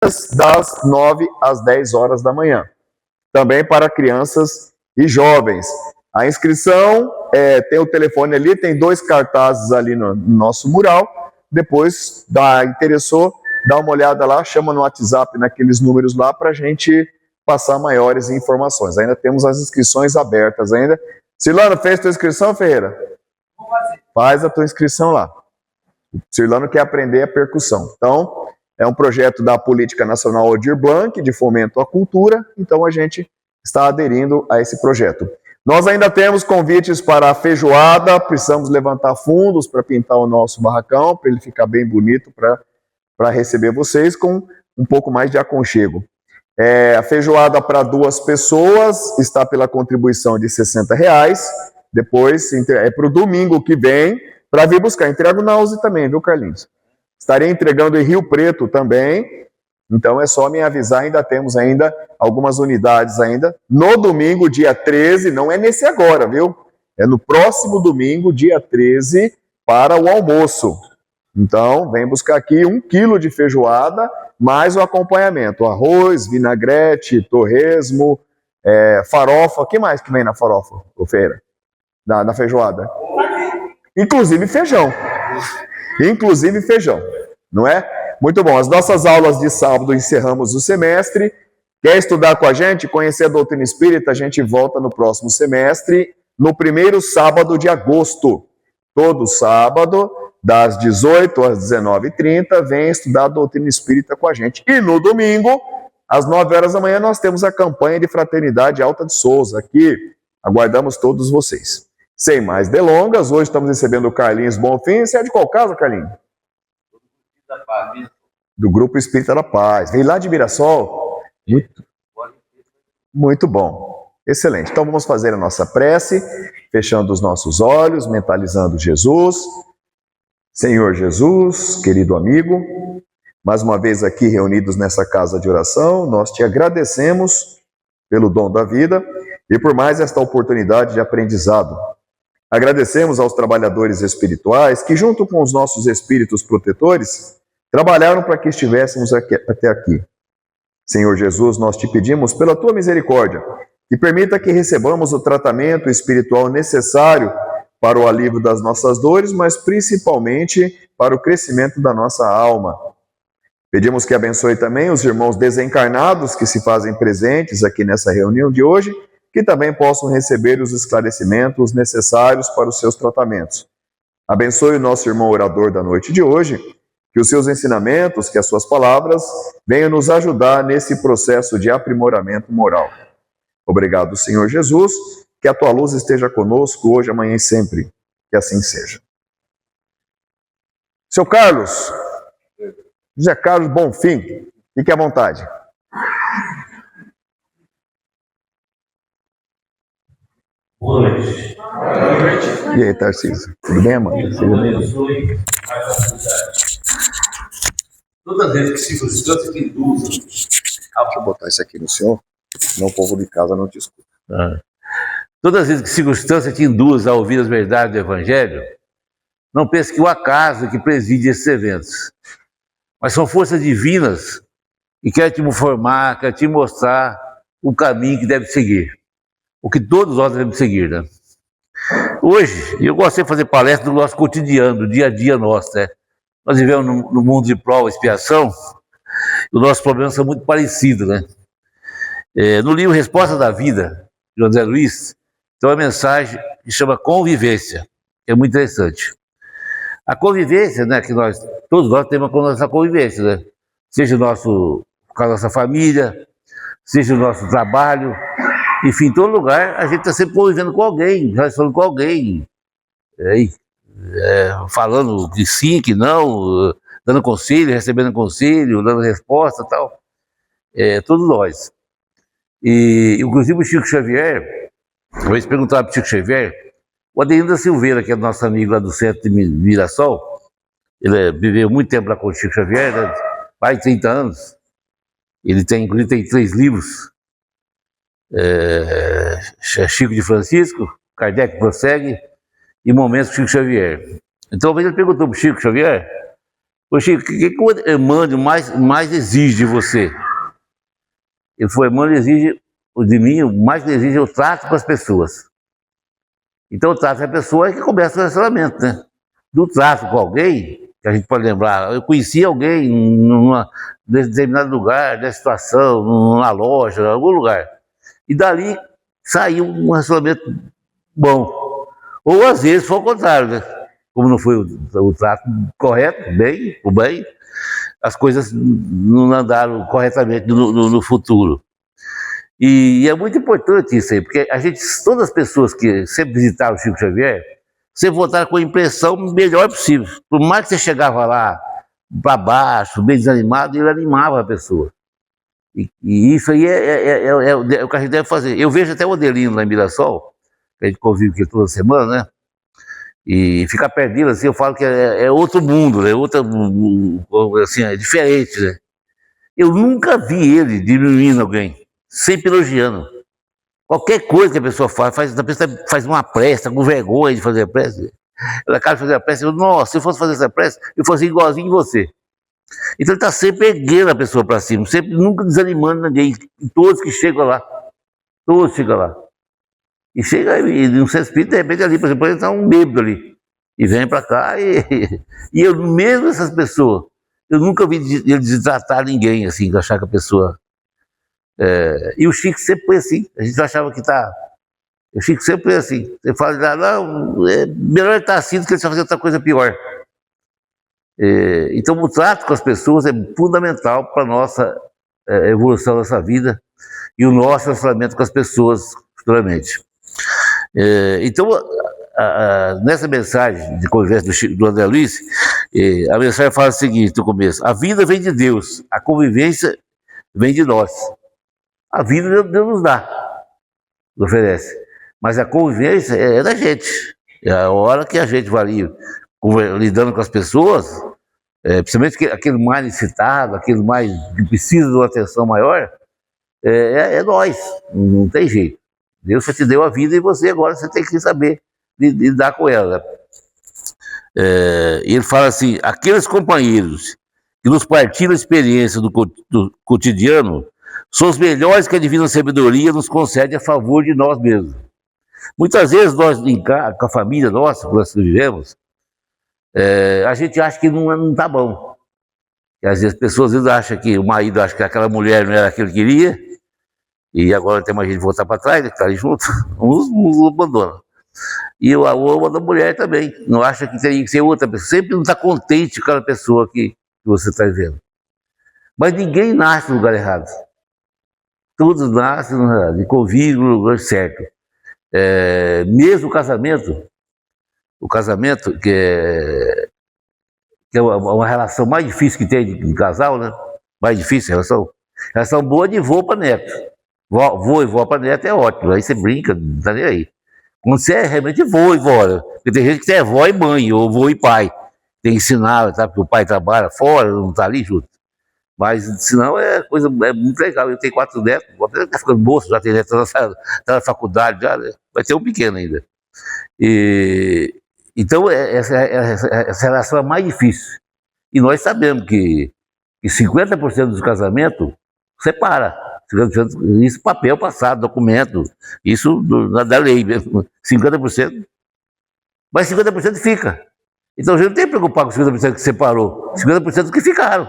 das 9 às 10 horas da manhã. Também para crianças e jovens. A inscrição, tem o telefone ali, tem 2 cartazes ali no nosso mural. Depois, interessou, dá uma olhada lá, chama no WhatsApp, naqueles números lá, para a gente passar maiores informações. Ainda temos as inscrições abertas ainda. Cirlano, fez tua inscrição, Ferreira? Vou fazer. Faz a tua inscrição lá. O Cirlano quer aprender a percussão. Então, é um projeto da Política Nacional Aldir Blanc, de fomento à cultura, então a gente está aderindo a esse projeto. Nós ainda temos convites para a feijoada, precisamos levantar fundos para pintar o nosso barracão, para ele ficar bem bonito, para receber vocês com um pouco mais de aconchego. A feijoada para 2 pessoas está pela contribuição de R$60. Depois, para o domingo que vem, para vir buscar. Entrego na USE também, viu, Carlinhos? Estarei entregando em Rio Preto também. Então é só me avisar, ainda temos ainda algumas unidades ainda. No domingo, dia 13, não é nesse agora, viu? É no próximo domingo, dia 13, para o almoço. Então, vem buscar aqui 1 quilo de feijoada, mais o acompanhamento. Arroz, vinagrete, torresmo, farofa. O que mais que vem na farofa, ô Feira? Na feijoada? Inclusive feijão. Inclusive feijão, não é? Muito bom. As nossas aulas de sábado encerramos o semestre. Quer estudar com a gente, conhecer a doutrina espírita? A gente volta no próximo semestre, no primeiro sábado de agosto. Todo sábado, das 18 às 19h30, vem estudar a doutrina espírita com a gente. E no domingo, às 9 horas da manhã, nós temos a campanha de Fraternidade Alta de Souza. Aqui, aguardamos todos vocês. Sem mais delongas, hoje estamos recebendo o Carlinhos Bonfim. Você é de qual casa, Carlinhos? Do Grupo Espírita da Paz. Vem lá de Mirassol? Muito bom. Excelente. Então vamos fazer a nossa prece, fechando os nossos olhos, mentalizando Jesus. Senhor Jesus, querido amigo, mais uma vez aqui reunidos nessa casa de oração, nós te agradecemos pelo dom da vida e por mais esta oportunidade de aprendizado. Agradecemos aos trabalhadores espirituais que, junto com os nossos espíritos protetores, trabalharam para que estivéssemos até aqui. Senhor Jesus, nós te pedimos, pela tua misericórdia, que permita que recebamos o tratamento espiritual necessário para o alívio das nossas dores, mas principalmente para o crescimento da nossa alma. Pedimos que abençoe também os irmãos desencarnados que se fazem presentes aqui nessa reunião de hoje, que também possam receber os esclarecimentos necessários para os seus tratamentos. Abençoe o nosso irmão orador da noite de hoje, que os seus ensinamentos, que as suas palavras venham nos ajudar nesse processo de aprimoramento moral. Obrigado, Senhor Jesus, que a tua luz esteja conosco hoje, amanhã e sempre. Que assim seja. Seu Carlos, José Carlos Bonfim, fique à vontade. Boa noite. Boa noite. E aí, Tarcísio? Tudo bem, Amanda? Seja bem-vindo. Todas as vezes que circunstâncias que induzam. Deixa eu botar isso aqui no senhor, senão o povo de casa não te escuta. Todas as vezes que circunstância te induz a ouvir as verdades do Evangelho, não pense que o acaso é que preside esses eventos, mas são forças divinas que querem te formar, querem te mostrar o caminho que deve seguir, o que todos nós devemos seguir, né? Hoje, eu gosto de fazer palestra do nosso cotidiano, do dia a dia nosso, né? Nós vivemos no mundo de prova e expiação, e os nossos problemas são muito parecidos, né? No livro Resposta da Vida, de André Luiz, tem uma mensagem que chama convivência, que é muito interessante. A convivência, né, que todos nós temos com a nossa convivência, né? Seja com a nossa família, seja o nosso trabalho, enfim, em todo lugar a gente está sempre convivendo com alguém, relacionando com alguém, falando que sim, que não, dando conselho, recebendo conselho, dando resposta e tal. Todos nós. E inclusive o Chico Xavier, eu vou perguntar para o Chico Xavier, o Adelino da Silveira, que é nosso amigo lá do centro de Mirassol, ele viveu muito tempo lá com o Chico Xavier, né? Mais de 30 anos. Ele tem 3 livros. Chico de Francisco, Kardec Prossegue e Momentos com Chico Xavier. Então, ele perguntou para o Chico Xavier Ô Chico, o que o Emmanuel mais exige de você? Ele falou, Emmanuel exige de mim, o mais que exige é o trato com as pessoas. Então o trato com a pessoa é que começa o relacionamento, né? Do trato com alguém, que a gente pode lembrar, eu conheci alguém num determinado lugar, da situação, numa loja, em algum lugar. E dali saiu um relacionamento bom. Ou às vezes foi o contrário, né? Como não foi o trato correto, o bem, as coisas não andaram corretamente no futuro. E é muito importante isso aí, porque todas as pessoas que sempre visitaram o Chico Xavier, sempre voltaram com a impressão melhor possível. Por mais que você chegava lá para baixo, bem desanimado, ele animava a pessoa. E isso aí é o que a gente deve fazer. Eu vejo até o Odelino lá em Mirassol, que a gente convive aqui toda semana, né? E ficar perdido assim, eu falo que é outro mundo, né? Assim, é diferente, né? Eu nunca vi ele diminuindo alguém, sempre elogiando. Qualquer coisa que a pessoa faz uma prece, tá com vergonha de fazer a prece. Ela acaba de fazer a prece, nossa, se eu fosse fazer essa prece, eu fosse igualzinho você. Então ele está sempre erguendo a pessoa para cima, sempre, nunca desanimando ninguém. Todos que chegam lá, todos chegam lá. E chega e não se espírita, de repente ali, por exemplo, ele está um bêbado ali. E vem para cá e eu mesmo essas pessoas, eu nunca vi ele destratar ninguém, assim, achar que a pessoa... e o Chico sempre foi assim, a gente achava que tá... O Chico sempre foi assim, você fala, não, é melhor ele estar assim do que ele só fazer outra coisa pior. Então o trato com as pessoas é fundamental para a nossa evolução dessa vida e o nosso relacionamento com as pessoas futuramente. Então, nessa mensagem de conversa do André Luiz, a mensagem fala o seguinte no começo: a vida vem de Deus, a convivência vem de nós. A vida Deus nos dá, nos oferece, mas a convivência é da gente. É a hora que a gente vai ali lidando com as pessoas, principalmente aquele mais necessitado, aquele mais que precisa de uma atenção maior, é nós, não tem jeito. Deus já te deu a vida e você agora tem que saber lidar com ela. Ele fala assim: aqueles companheiros que nos partilham a experiência do cotidiano são os melhores que a divina sabedoria nos concede a favor de nós mesmos. Muitas vezes nós, com a família nossa, que nós vivemos, a gente acha que não está bom. E às vezes as pessoas acham que o marido acha que aquela mulher não era aquilo que queria, e agora tem mais gente voltar para trás, que está ali junto, uns abandonam. E a outra mulher também, não acha que teria que ser outra pessoa, sempre não está contente com aquela pessoa que você está vendo. Mas ninguém nasce no lugar errado. Todos nascem e convivem no lugar certo. Mesmo o casamento que é uma relação mais difícil que tem de casal, né? Mais difícil a relação boa de vô para neto. Vô e vó para neto é ótimo, aí você brinca, não tá nem aí. Quando você é realmente vô e vó, né? Porque tem gente que é vó e mãe, ou vô e pai. Tem que ensinar, tá? Porque o pai trabalha fora, não tá ali junto. Mas senão é muito legal. Eu tenho 4 netos, tá ficando moço, já tem neto, tá na faculdade, já, né? Vai ter um pequeno ainda. Então essa relação é mais difícil. E nós sabemos que 50% dos casamentos separa. Isso papel passado, documento, isso da lei mesmo, 50%. Mas 50% fica. Então a gente não tem que preocupar com 50% que separou, 50% que ficaram.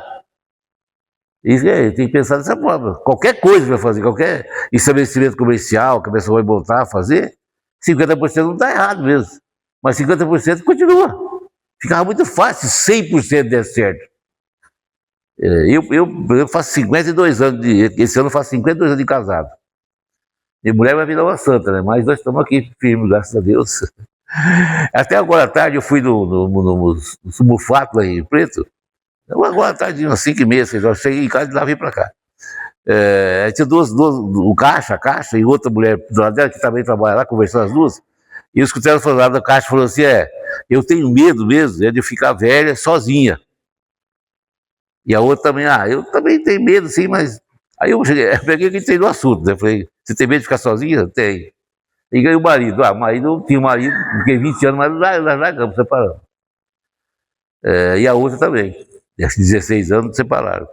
Isso tem que pensar dessa forma. Qualquer coisa que vai fazer, qualquer estabelecimento comercial que a pessoa vai voltar a fazer, 50% não está errado mesmo. Mas 50% continua. Ficava muito fácil, 100% der certo. Eu faço 52 anos, esse ano eu faço 52 anos de casado. Minha mulher vai virar uma santa, né? Mas nós estamos aqui firmes, graças a Deus. Até agora à tarde eu fui no Subufato lá em Preto. Agora à tarde, umas 5h30, eu cheguei em casa e lá vim para cá. Tinha o a Caixa e outra mulher do lado dela que também trabalha lá, conversando as duas. E eu escutei ela falando da Caixa, falou assim: eu tenho medo mesmo de ficar velha sozinha. E a outra também, eu também tenho medo, sim, mas... Aí eu peguei e entrei no assunto, né? Falei: você tem medo de ficar sozinha? Tem. E ganhei o marido. O marido, tinha um marido, fiquei 20 anos, mas nós largamos, separamos. E a outra também. 16 anos separaram.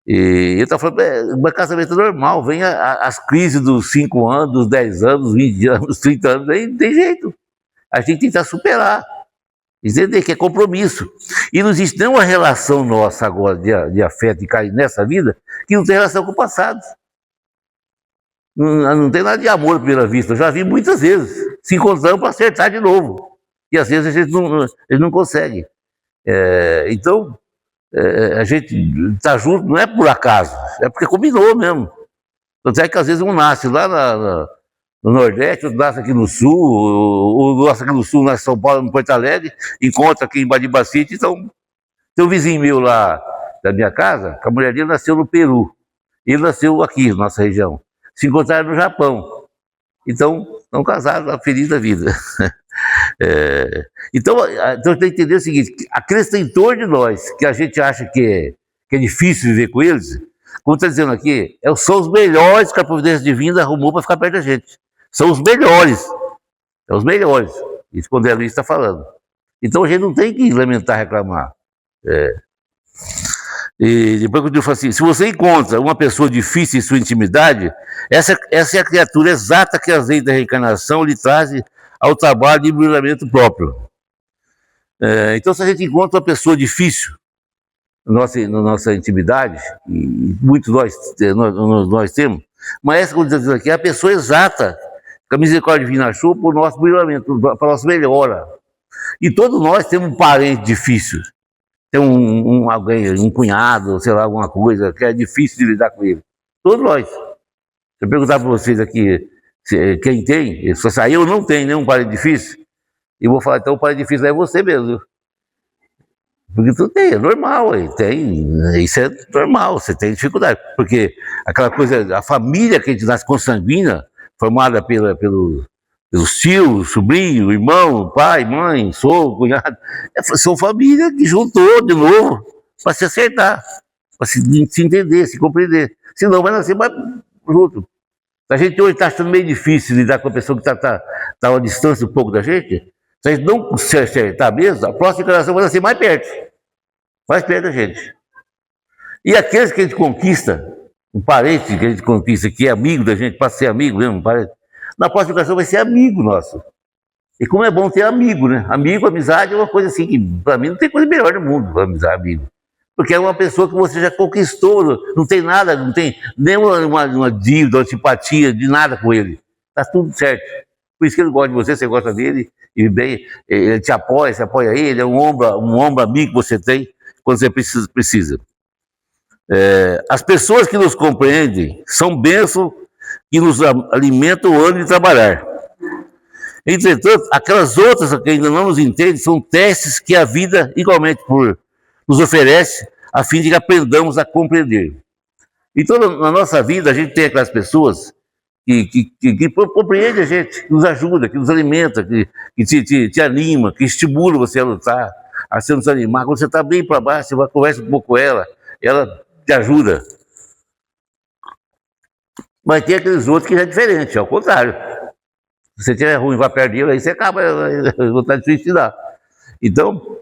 E eu estava falando, mas casamento é normal, vem as crises dos 5 anos, dos 10 anos, 20 anos, 30 anos, aí não tem jeito. A gente tem que tentar superar. Entender que é compromisso. E não existe nenhuma relação nossa agora de afeto e carinho nessa vida que não tem relação com o passado. Não tem nada de amor à primeira vista. Eu já vi muitas vezes. Se encontramos para acertar de novo. E às vezes a gente não consegue. Então, a gente está junto não é por acaso, é porque combinou mesmo. Tanto é que às vezes um nasce lá no Nordeste, outro nasce aqui no Sul, ou nasce aqui no Sul, nasce em São Paulo, no Porto Alegre, encontra aqui em Badibacite. Então, tem um vizinho meu lá da minha casa, que a mulher dele nasceu no Peru. Ele nasceu aqui, na nossa região. Se encontraram no Japão. Então, estão casados, felizes da vida. Então tem que entender o seguinte: aqueles que estão em torno de nós, que a gente acha que é difícil viver com eles, como está dizendo aqui, são os melhores que a providência divina arrumou para ficar perto da gente. São os melhores. São os melhores. Isso quando a Luiz está falando. Então a gente não tem que lamentar, reclamar. E depois que eu falo assim, se você encontra uma pessoa difícil em sua intimidade, essa é a criatura exata que as leis da reencarnação lhe trazem ao trabalho de brilhamento próprio. Então, se a gente encontra uma pessoa difícil na nossa intimidade, e muitos nós temos, mas essa, como diz aqui, é a pessoa exata que a misericórdia divina achou para o nosso brilhamento, para a nossa melhora. E todos nós temos um parente difícil. Tem alguém, um cunhado, sei lá, alguma coisa que é difícil de lidar com ele. Todos nós. Se eu perguntar para vocês aqui, quem tem, só sair eu não tenho nenhum parente difícil, e vou falar, então o parente difícil é você mesmo. Porque tu tem, é normal, isso é normal, você tem dificuldade. Porque aquela coisa, a família que a gente nasce consanguínea, formada pelos tios, sobrinho, irmão, pai, mãe, sogro, cunhado, são família que juntou de novo para se acertar, para se entender, se compreender. Senão vai nascer mais junto. A gente hoje está achando meio difícil lidar com a pessoa que está a uma distância um pouco da gente. Se a gente não se acertar mesmo, a próxima encarnação vai nascer mais perto da gente. E aqueles que a gente conquista, um parente que a gente conquista, que é amigo da gente, para ser amigo mesmo, parente, na próxima encarnação vai ser amigo nosso. E como é bom ter amigo, né? Amigo, amizade é uma coisa assim que, para mim, não tem coisa melhor no mundo, amizade, amigo. Porque é uma pessoa que você já conquistou, não tem nada, não tem nenhuma dívida, uma simpatia, de nada com ele. Está tudo certo. Por isso que ele gosta de você gosta dele, e bem, ele te apoia, você apoia ele, é um ombro amigo que você tem quando você precisa. As pessoas que nos compreendem são bênçãos que nos alimentam o ânimo de trabalhar. Entretanto, aquelas outras que ainda não nos entendem são testes que a vida igualmente nos oferece a fim de que aprendamos a compreender. Então, na nossa vida, a gente tem aquelas pessoas que compreendem a gente, que nos ajuda, que nos alimenta, que te anima, que estimula você a lutar, a se nos animar. Quando você está bem para baixo, você conversa um pouco com ela te ajuda. Mas tem aqueles outros que já é diferente, é o contrário. Se você tiver ruim, vai perder, aí você acaba vontade de suicidar. Então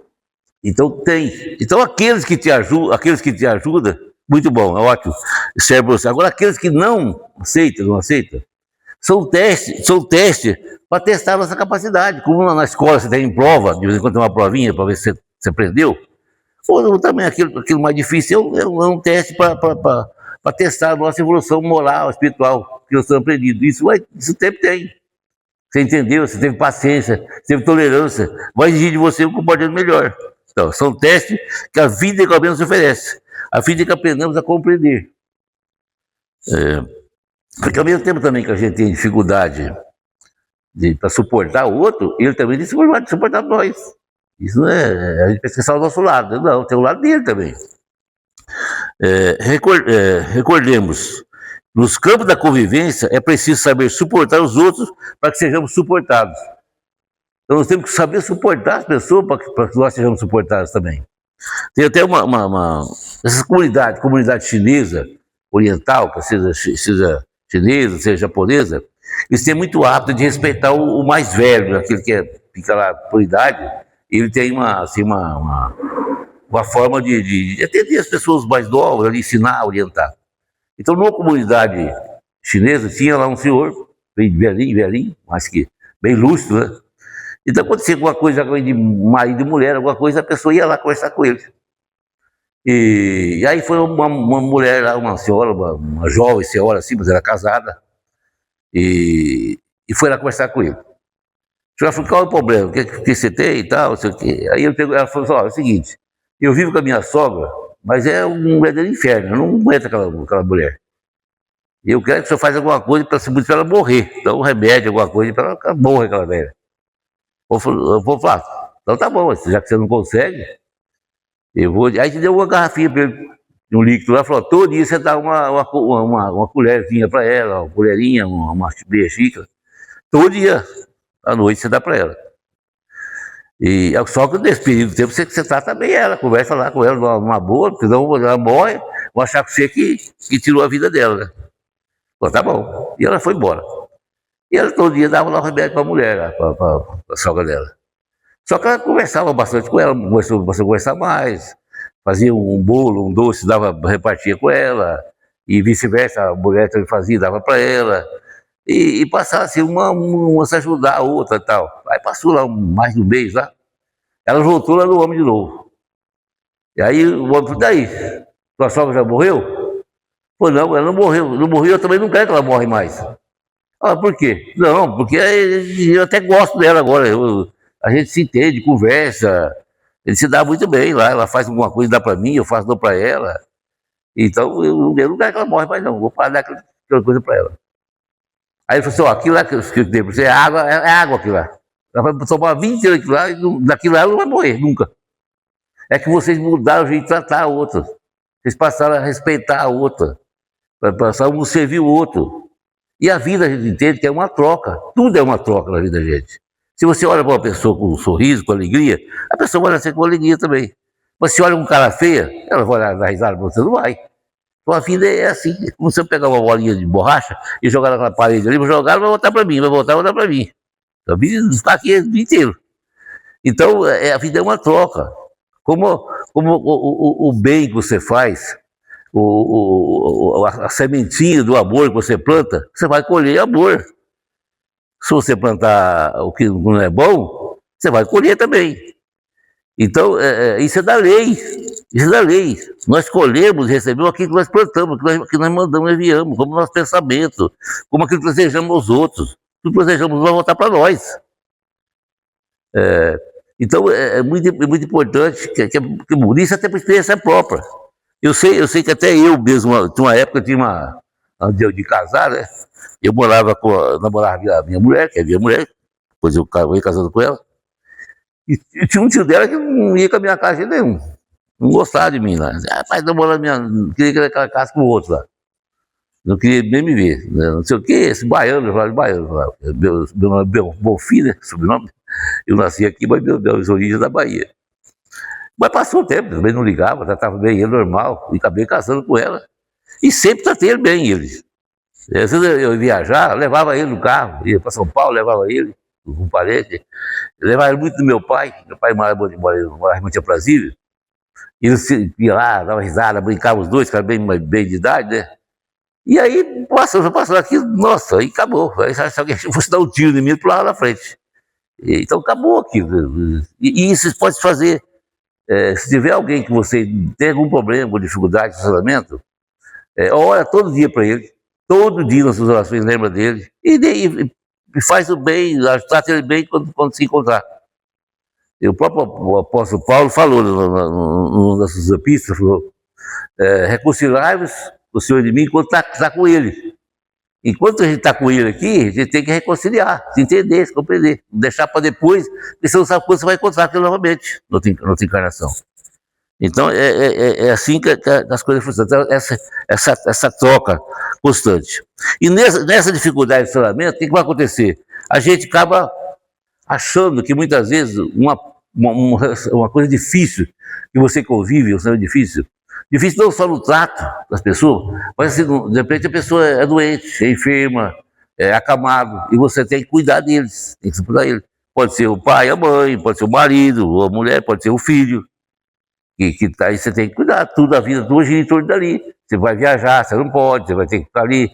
tem. Então aqueles que te ajudam, muito bom, é ótimo. Serve você. Agora aqueles que não aceitam, são testes para testar a nossa capacidade. Como na escola você tem prova, de vez em quando tem uma provinha para ver se você aprendeu. Ou também aquilo mais difícil é um teste para testar a nossa evolução moral, espiritual, que nós estamos aprendendo. Isso sempre tem. Você entendeu, você teve paciência, você teve tolerância, vai exigir de você um comportamento melhor. Então, são testes que a vida igualmente nos oferece, a fim de que aprendamos a compreender. Porque ao mesmo tempo também que a gente tem dificuldade para suportar o outro, ele também tem dificuldade de suportar nós. Isso não é, a gente pensa que é só o nosso lado, não, tem o lado dele também. Recordemos, nos campos da convivência é preciso saber suportar os outros para que sejamos suportados. Então nós temos que saber suportar as pessoas para que nós sejamos suportados também. Tem até essa comunidade chinesa, oriental, que seja chinesa, seja japonesa, eles têm muito hábito de respeitar o mais velho, aquele que fica lá por idade, ele tem uma forma de atender as pessoas mais novas, de ensinar, orientar. Então, numa comunidade chinesa, tinha lá um senhor, bem velhinho, mas que bem lúcido, né? Então, acontecia alguma coisa de marido e mulher, alguma coisa, a pessoa ia lá conversar com ele. E aí foi uma mulher lá, uma senhora, uma jovem senhora assim, mas era casada, e foi lá conversar com ele. Ela falou, qual é o problema? O que você tem e tal, não sei o quê. Aí ela falou assim, ó, é o seguinte, eu vivo com a minha sogra, mas é um verdadeiro inferno, eu não aguento aquela mulher. Eu quero que o senhor faça alguma coisa para ela morrer. Então, um remédio, alguma coisa para ela morrer, aquela velha. Eu vou falar, então tá bom, já que você não consegue, eu vou. Aí te deu uma garrafinha para ele, um líquido lá, falou, todo dia você dá uma colherzinha para ela, uma colherinha, uma meia xícara. Todo dia, à noite, você dá para ela. E só que nesse período de tempo você trata bem ela, conversa lá com ela numa boa, porque senão ela morre, vão achar que você que tirou a vida dela, né? Falou, tá bom. E ela foi embora. E ela todo dia dava lá o remédio para a mulher, para a sogra dela. Só que ela conversava bastante com ela, começou a conversar mais, fazia um bolo, um doce, repartia com ela, e vice-versa, a mulher também fazia, dava para ela. E passava assim, uma se ajudar a outra e tal. Aí passou lá mais de um mês lá, ela voltou lá no homem de novo. E aí o homem falou, daí, tua sogra já morreu? Falou, não, ela não morreu, eu também não quero que ela morre mais. Ah, por quê? Não, porque eu até gosto dela agora, a gente se entende, conversa, ele se dá muito bem lá, ela faz alguma coisa, dá pra mim, eu faço, dou pra ela. Então, eu não quero que ela morre mais não, vou parar dar aquela coisa pra ela. Aí ele falou assim, ó, aquilo lá que eu dei pra você é água aquilo lá. Ela vai tomar 20 anos lá, e daquilo lá ela não vai morrer, nunca. É que vocês mudaram o jeito de tratar a outra. Vocês passaram a respeitar a outra. Passaram a um servir o outro. E a vida a gente entende que é uma troca. Tudo é uma troca na vida da gente. Se você olha para uma pessoa com um sorriso, com alegria, a pessoa vai nascer com alegria também. Mas se olha com cara feia, ela vai dar risada para você, não vai. Então a vida é assim. Como se eu pegar uma bolinha de borracha e jogar naquela parede ali, vou jogar, ela vai voltar para mim, vai voltar para mim. A vida está aqui o dia inteiro. Então a vida é uma troca. Como o bem que você faz, a sementinha do amor que você planta, você vai colher amor. Se você plantar o que não é bom, você vai colher também. Então, isso é da lei. Isso é da lei. Nós colhemos, recebemos aquilo que nós plantamos, aquilo que nós mandamos, enviamos, como nosso pensamento, como aquilo que desejamos aos outros. Tudo que desejamos vai voltar para nós. Então, é muito importante que isso até por experiência própria. Eu sei que até eu mesmo, tinha uma época, de casar, né? Eu namorava a minha mulher, que é a minha mulher, depois eu acabei casando com ela, e tinha um tio dela que não ia com a minha casa de nenhum, não gostava de mim lá. Rapaz, namorando não queria que ela casasse com o outro lá, não queria nem me ver, né? Não sei o que, esse baiano, eu falava de baiano, meu nome é Bonfim, né? Sobrenome, eu nasci aqui, mas minhas origens da Bahia. Mas passou o tempo, também não ligava, tratava bem ele, normal, e acabei casando com ela. E sempre tratei bem ele. Às vezes eu ia viajar, levava ele no carro, ia para São Paulo, levava ele, com parente. Eu levava ele muito do meu pai morava em Monte Aprazível. Ele ia lá, dava risada, brincava os dois, que era bem de idade, né? E aí passou aqui, nossa, aí acabou. Aí se alguém fosse dar um tiro em mim, ele pulava na frente. Então acabou aquilo. E isso pode fazer. Se tiver alguém que você tem algum problema ou dificuldade de relacionamento, olha todo dia para ele, todo dia nas suas orações lembra dele, e faz o bem, trata ele bem quando se encontrar. E o próprio apóstolo Paulo falou nas suas epístolas, falou, reconciliai-vos com o Senhor de mim enquanto está com ele. Enquanto a gente está com ele aqui, a gente tem que reconciliar, se entender, se compreender, não deixar para depois, porque você não sabe quando você vai encontrar aquilo novamente, noutra encarnação. Então, é assim que as coisas funcionam. Então, essa troca constante. E nessa dificuldade de relacionamento, o que vai acontecer? A gente acaba achando que muitas vezes uma coisa difícil que você convive, um cenário difícil não só no trato das pessoas, mas assim, de repente a pessoa é doente, é enferma, é acamado, e você tem que cuidar deles, tem que cuidar deles. Pode ser o pai, a mãe, pode ser o marido, ou a mulher, pode ser o filho. Aí você tem que cuidar, tudo a vida tua gira em torno dali. Você vai viajar, você não pode, você vai ter que ficar ali,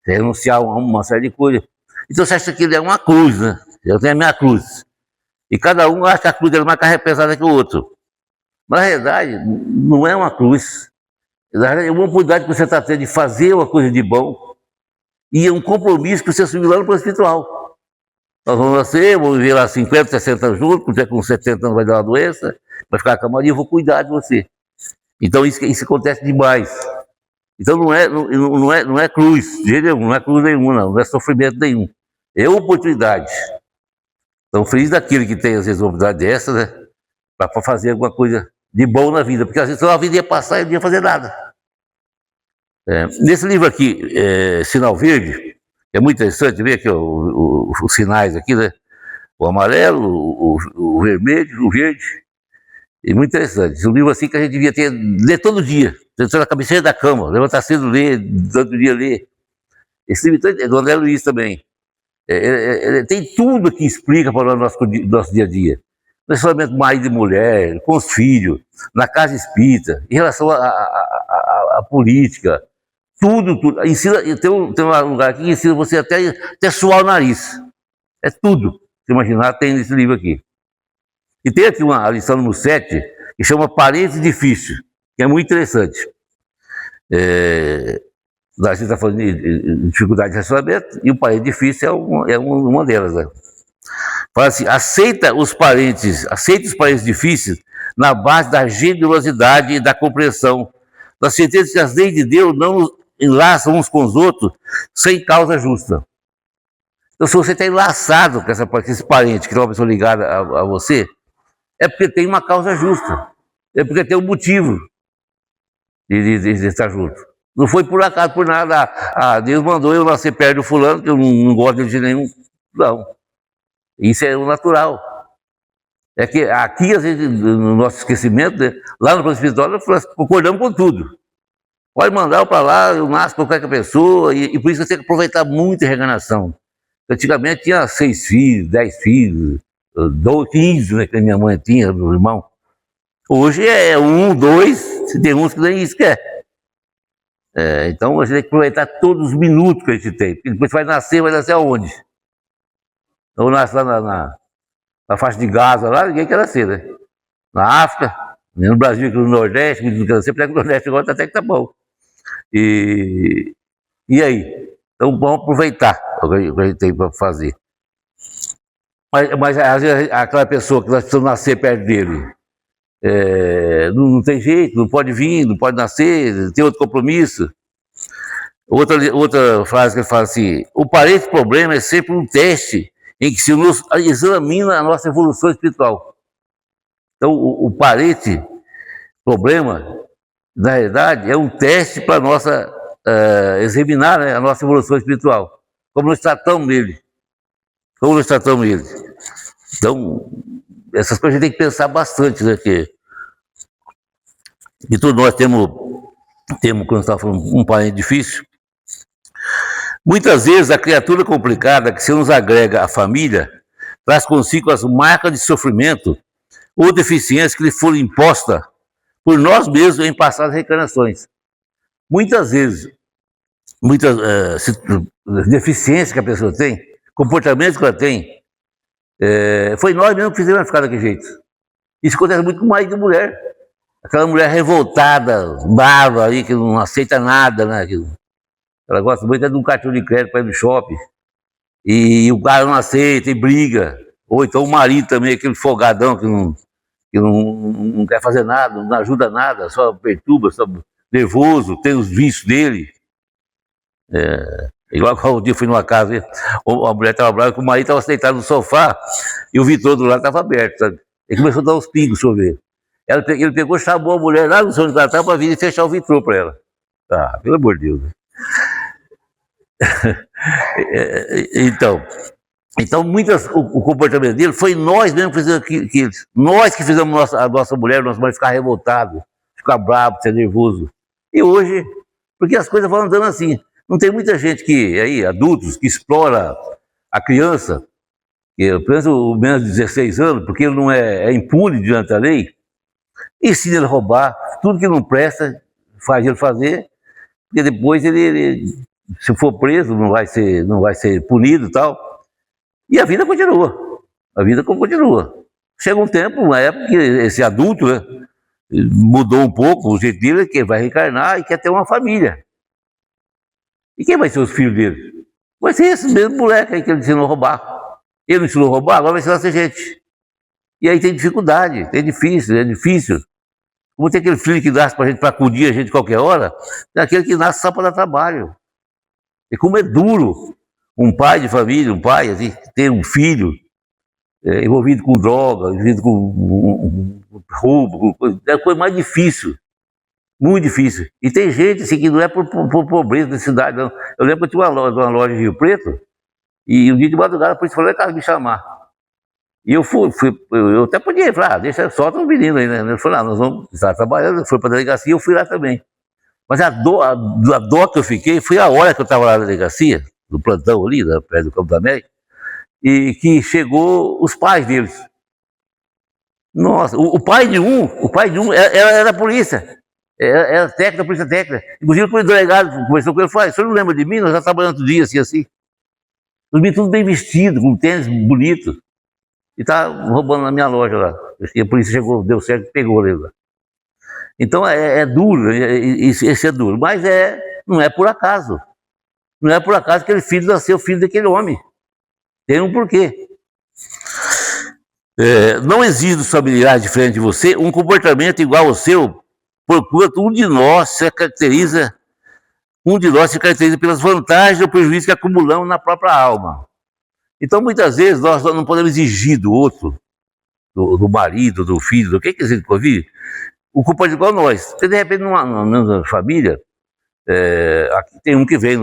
renunciar a uma série de coisas. Então você acha que ele é uma cruz, né? Eu tenho a minha cruz. E cada um acha que a cruz dele é mais pesada que o outro. Mas na realidade, não é uma cruz. Na realidade, é uma oportunidade que você está tendo de fazer uma coisa de bom. E é um compromisso que você assumiu lá no plano espiritual. Nós vamos nascer, vamos viver lá 50, 60 anos juntos, quando tiver com 70 anos vai dar uma doença, vai ficar acamado e eu vou cuidar de você. Então isso acontece demais. Então não é cruz, de jeito nenhum, não é cruz nenhuma, não é sofrimento nenhum. É oportunidade. Então feliz daquele que tem às vezes uma oportunidade dessa, né? Para fazer alguma coisa de bom na vida, porque às vezes a vida ia passar e não ia fazer nada. Nesse livro aqui, Sinal Verde, é muito interessante ver aqui os sinais aqui, né? O amarelo, o vermelho, o verde. É muito interessante. É um livro assim que a gente devia ler todo dia, na cabeceira da cama, levantar cedo, ler, todo dia ler. Esse livro é do André Luiz também. Tem tudo que explica para o nosso dia a dia. Relacionamento marido e mulher, com os filhos, na casa espírita, em relação à política, tudo. Ensina, tem um lugar aqui que ensina você até suar o nariz. É tudo. Se imaginar, tem nesse livro aqui. E tem aqui uma lição número 7, que chama Parente Difícil, que é muito interessante. A gente está falando de dificuldade de relacionamento, e o parente difícil é uma delas. Né? Fala assim, aceita os parentes difíceis na base da generosidade e da compreensão, da certeza que as leis de Deus não enlaçam uns com os outros sem causa justa. Então, se você está enlaçado com esse parente, que é uma pessoa ligada a você, é porque tem uma causa justa, é porque tem um motivo de estar junto. Não foi por acaso, por nada, Deus mandou eu nascer perto do fulano, que eu não gosto de nenhum. Não. Isso é o natural. É que aqui, às vezes, no nosso esquecimento, né, lá no plano espiritual, nós concordamos com tudo. Pode mandar eu para lá, eu nasço com qualquer pessoa, e por isso eu tenho que aproveitar muito a reencarnação. Antigamente tinha 6 filhos, 10 filhos, 15, né, que minha mãe tinha, meu irmão. Hoje é 1, 2, tem uns que nem isso quer. Então a gente tem que aproveitar todos os minutos que a gente tem. Porque depois vai nascer aonde? Então nasce lá na faixa de Gaza, lá ninguém quer nascer, né? Na África, no Brasil, aqui no Nordeste, não quer nascer, porque no Nordeste agora até que tá bom. E aí? Então vamos aproveitar o que a gente tem para fazer. Mas às vezes aquela pessoa que nós precisamos nascer perto dele, não tem jeito, não pode vir, não pode nascer, tem outro compromisso. Outra frase que ele fala assim, o parente problema é sempre um teste em que se nos examina a nossa evolução espiritual. Então o parente problema, na realidade, é um teste para nossa examinar, né, a nossa evolução espiritual. Como nós tratamos ele. Então, essas coisas a gente tem que pensar bastante, né? Que todos nós temos, quando estava falando, um parente difícil. Muitas vezes a criatura complicada que se nos agrega à família traz consigo as marcas de sofrimento ou deficiência que lhe foram impostas por nós mesmos em passadas reencarnações. Muitas vezes, deficiências que a pessoa tem, comportamentos que ela tem, foi nós mesmos que fizemos ela ficar daquele jeito. Isso acontece muito com marido e mulher. Aquela mulher revoltada, brava aí, que não aceita nada, né? Ela gosta muito de um cartão de crédito para ir no shopping. E o cara não aceita e briga. Ou então o marido também, aquele folgadão que não quer fazer nada, não ajuda nada, só perturba, só nervoso, tem os vícios dele. Igual quando um dia eu fui numa casa, a mulher estava brava, que o marido estava sentado no sofá e o vitrô do lado estava aberto, sabe? Ele começou a dar uns pingos, chover. Ele pegou, chamou a mulher lá no chão de Natal para vir e fechar o vitrô para ela. Ah, pelo amor de Deus. Então o comportamento dele foi nós mesmos que fizemos nós que fizemos a nossa mulher, nossa mãe ficar revoltado, ficar bravo, ser nervoso. E hoje, porque as coisas vão andando assim. Não tem muita gente adultos, que explora a criança, eu penso o menos de 16 anos, porque ele não é impune diante da lei, ensina ele a roubar, tudo que não presta, faz ele fazer, porque depois ele se for preso, não vai ser punido e tal. E a vida continua. A vida continua. Chega um tempo, uma época que esse adulto, né, mudou um pouco o jeito dele, que vai reencarnar e quer ter uma família. E quem vai ser os filhos dele? Vai ser esse mesmo moleque aí que ele ensinou a roubar. Ele não ensinou a roubar, agora vai ensinar a ser gente. E aí tem dificuldade, é difícil. Como tem aquele filho que nasce pra gente, pra acudir a gente qualquer hora, tem aquele que nasce só para dar trabalho. E como é duro um pai de família, um pai, assim, ter um filho envolvido com droga, envolvido com roubo, é a coisa mais difícil. Muito difícil. E tem gente assim, que não é por pobreza da cidade, não. Eu lembro que eu tinha uma loja em Rio Preto, e um dia de madrugada a polícia falou, cara, me chamar. E eu eu até podia falar, deixa, solta os meninos aí, né? Ele falou, nós vamos estar trabalhando, foi para a delegacia, eu fui lá também. Mas a dó que eu fiquei foi a hora que eu estava lá na delegacia, no plantão ali, perto do Campo da América, e que chegou os pais deles. Nossa, o pai de um era da polícia, era técnico da polícia técnica. Inclusive o delegado conversou com ele e falou, o senhor não lembra de mim? Nós já trabalhando todo dia assim. Os meninos tudo bem vestidos, com tênis bonito. E tá roubando na minha loja lá. E a polícia chegou, deu certo, pegou ele lá. Então é duro, esse é duro. Mas não é por acaso. Não é por acaso que aquele filho nasceu filho daquele homem. Tem um porquê. Não exige dos familiares diferente de você um comportamento igual ao seu, porquanto um de nós se caracteriza pelas vantagens ou prejuízos que acumulamos na própria alma. Então, muitas vezes, nós não podemos exigir do outro, do marido, do filho, do que a gente convive, o comportamento igual a nós. Porque, de repente, numa família, aqui tem um que vem,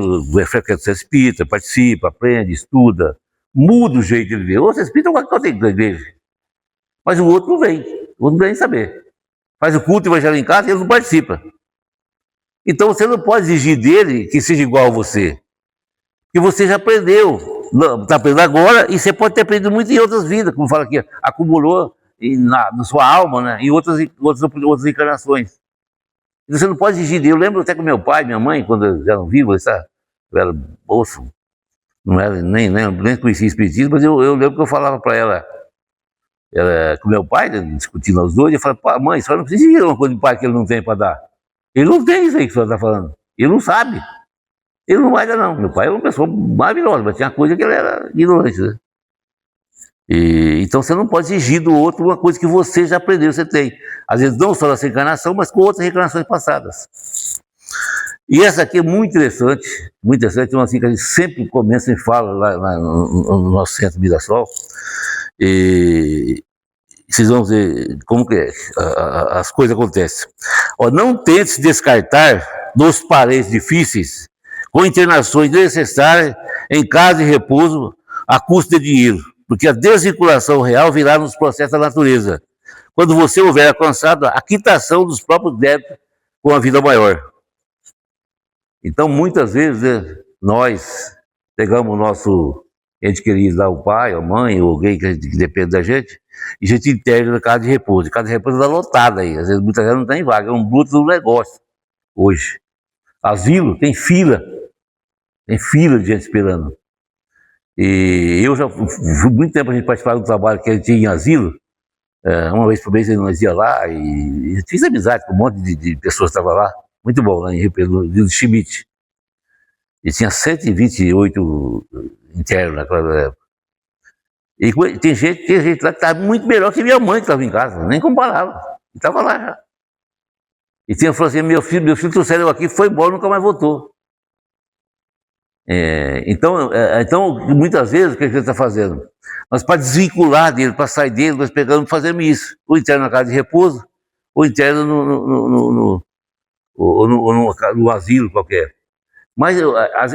frequenta o espírita, participa, aprende, estuda, muda o jeito de viver. Ou o espírita é o que tem da igreja. Mas o outro não vem, o outro não vem saber. Faz o culto evangélico em casa e ele não participa. Então você não pode exigir dele que seja igual a você. Porque você já aprendeu, está aprendendo agora, e você pode ter aprendido muito em outras vidas, como fala aqui, acumulou na sua alma, né, em outras encarnações. Então você não pode exigir dele. Eu lembro até com meu pai e minha mãe, quando eles eram vivos, eu era moço, não era, nem conhecia espiritismo, mas eu lembro que eu falava para ela, com meu pai, né, discutindo os dois, eu falava, pô, mãe, só não precisa exigir uma coisa do pai que ele não tem para dar. Ele não tem isso aí que o senhor está falando. Ele não sabe. Ele não vai dar, não. Meu pai era uma pessoa maravilhosa, mas tinha coisa que ele era ignorante, né? Então você não pode exigir do outro uma coisa que você já aprendeu, você tem. Às vezes não só nessa encarnação, mas com outras reencarnações passadas. E essa aqui é muito interessante, uma assim que a gente sempre começa e fala lá no nosso centro Mirassol. E vocês vão ver como que as coisas acontecem. Não tente se descartar dos parentes difíceis com internações necessárias em casa de repouso a custo de dinheiro, porque a desvinculação real virá nos processos da natureza, quando você houver alcançado a quitação dos próprios débitos com a vida maior. Então, muitas vezes, né, nós pegamos o nosso ente querido lá, o pai, a mãe, ou alguém que depende da gente, e a gente interna na casa de repouso. A casa de repouso está lotada aí, às vezes muitas vezes não tem vaga, é um bruto do negócio hoje. Asilo tem fila de gente esperando. E eu já fui muito tempo a gente participar do trabalho que a gente tinha em asilo, uma vez por mês nós ia lá e fiz amizade com um monte de pessoas que estavam lá, muito bom, lá em Rio Preto, no Schmidt. E tinha 128 internos naquela época. E tem gente lá que estava muito melhor que minha mãe que estava em casa, nem comparava, estava lá já. E tinha falado assim, meu filho trouxeram eu aqui, foi embora, nunca mais voltou. Então, muitas vezes, o que a gente está fazendo? Nós, para desvincular dele, para sair dele, nós pegamos e fazemos isso. Ou interno na casa de repouso, ou interno no asilo qualquer. Mas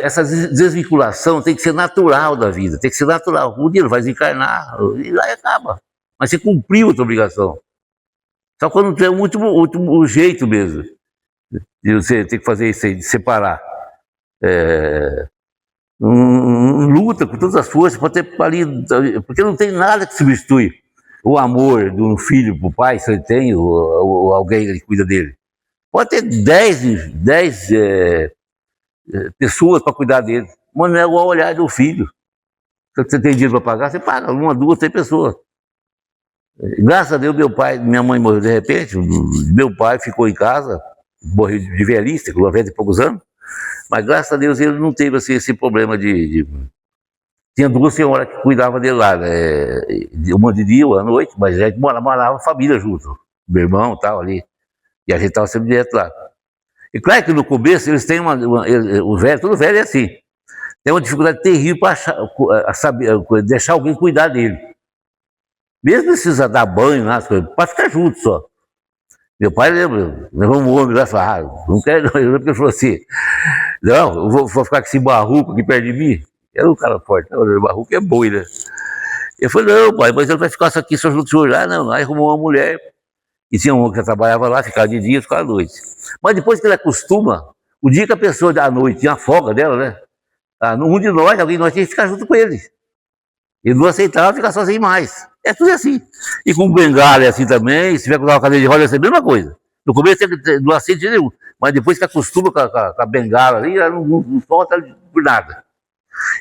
essa desvinculação tem que ser natural da vida, tem que ser natural. Um dia ele vai desencarnar e lá acaba. Mas você cumpriu a sua obrigação. Só quando tem o último jeito mesmo de você ter que fazer isso aí, de separar. Luta com todas as forças para ter ali, porque não tem nada que substitui o amor de um filho para o pai, se ele tem, ou ou alguém que cuida dele. Pode ter 10 pessoas para cuidar dele, mas não é igual olhar do filho. Se você tem dinheiro para pagar, você paga 1, 2, 3 pessoas. Graças a Deus, meu pai, minha mãe morreu de repente, meu pai ficou em casa, morreu de velhice, com 90 e poucos anos, mas graças a Deus ele não teve assim, esse problema Tinha 2 senhoras que cuidavam dele lá, uma de dia, uma à noite, mas a gente morava a família junto, meu irmão e tal ali, e a gente estava sempre direto lá. E claro que no começo eles têm o velho, todo velho é assim, tem uma dificuldade terrível para deixar alguém cuidar dele. Mesmo precisa dar banho, para ficar junto só. Meu pai levou um homem lá e falou, não quero não, porque ele falou assim, não, eu vou ficar com esse barruco aqui perto de mim. Era um cara forte, o barruco é boi, né? Eu falei, não, pai, mas ele vai ficar aqui só junto com o senhor lá, não. Aí arrumou uma mulher, e tinha um que trabalhava lá, ficava de dia, ficava à noite. Mas depois que ele acostuma, o dia que a pessoa à noite tinha a folga dela, né? Um de nós, alguém de nós tinha que ficar junto com ele. Ele não aceitava ficar sozinho mais. É tudo assim. E com bengala é assim também, se tiver com uma cadeira de roda, é a mesma coisa. No começo não aceita nenhum, mas depois que acostuma com a bengala ali, ela não falta por nada.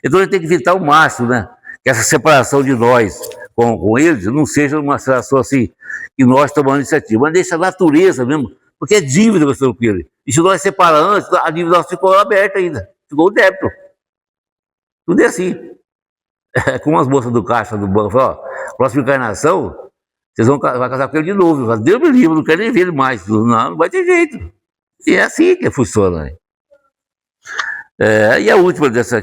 Então a gente tem que evitar ao máximo, né? Que essa separação de nós com eles não seja uma separação assim, que nós tomamos iniciativa, mas deixa a natureza mesmo, porque é dívida que nós estamos com ele. E se nós separarmos antes, a dívida nossa ficou aberta ainda, ficou o débito. Tudo é assim. Como as moças do caixa do banco falam, ó, próxima encarnação, vocês vão casar com ele de novo. Eu falo, Deus me livre, não quero nem ver ele mais. Não vai ter jeito. E é assim que funciona. Né? E a última dessa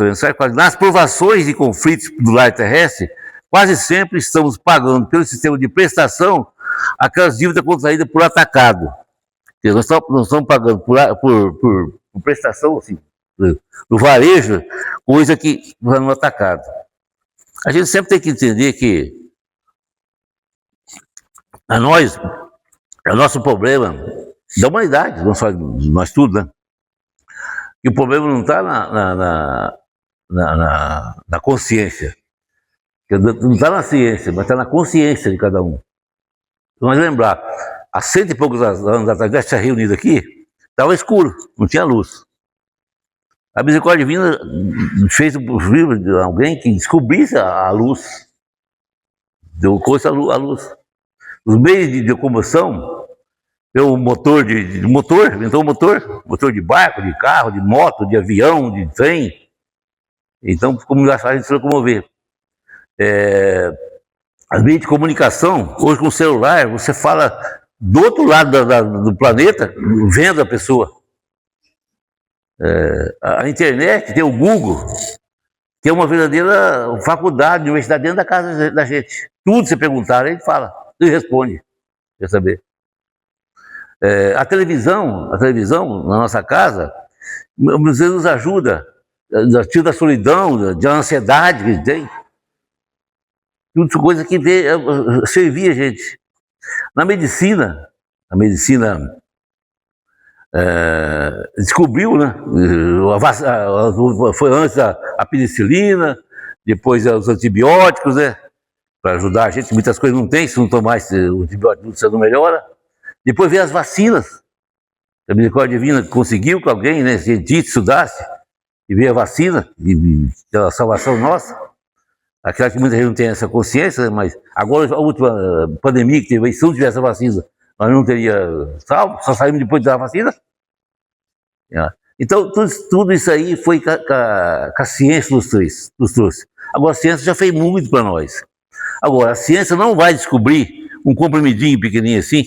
mensagem, nas provações e conflitos do lar terrestre, quase sempre estamos pagando pelo sistema de prestação aquelas dívidas contraídas por atacado. Nós estamos pagando por prestação, assim, do varejo, coisa que vai no atacado. A gente sempre tem que entender que o nosso problema da humanidade, não só de nós tudo, né? E o problema não está na consciência, não está na ciência, mas está na consciência de cada um. Vamos lembrar, há 100 e poucos anos atrás, nós estávamos reunidos aqui, estava escuro, não tinha luz. A misericórdia divina fez alguém que descobrisse a luz, deu coisa à luz. Os meios de locomoção, deu um motor inventou um motor de barco, de carro, de moto, de avião, de trem. Então, como a gente se locomover. As meios de comunicação, hoje com o celular, você fala do outro lado do planeta, vendo a pessoa. A internet, tem o Google, que é uma verdadeira faculdade, universidade dentro da casa da gente. Tudo você perguntar, a gente fala, e responde, quer saber. A televisão na nossa casa, às vezes nos ajuda, tira da solidão, da ansiedade que a gente tem. Tudo isso coisa que servia a gente. Na medicina descobriu, né? Foi antes a penicilina, depois os antibióticos, né? Para ajudar a gente, muitas coisas não tem, se não tomar o antibiótico você não melhora. Depois veio as vacinas. A misericórdia divina conseguiu que alguém, né, cientista, estudasse, e veio a vacina, e a salvação nossa. Aquela que muita gente não tem essa consciência, né? Mas agora a última pandemia que teve aí, se não tivesse a vacina, nós não teria salvo, só saímos depois da vacina. Então, tudo isso aí foi que a ciência nos trouxe. Agora, a ciência já fez muito para nós. Agora, a ciência não vai descobrir um comprimidinho pequenininho assim,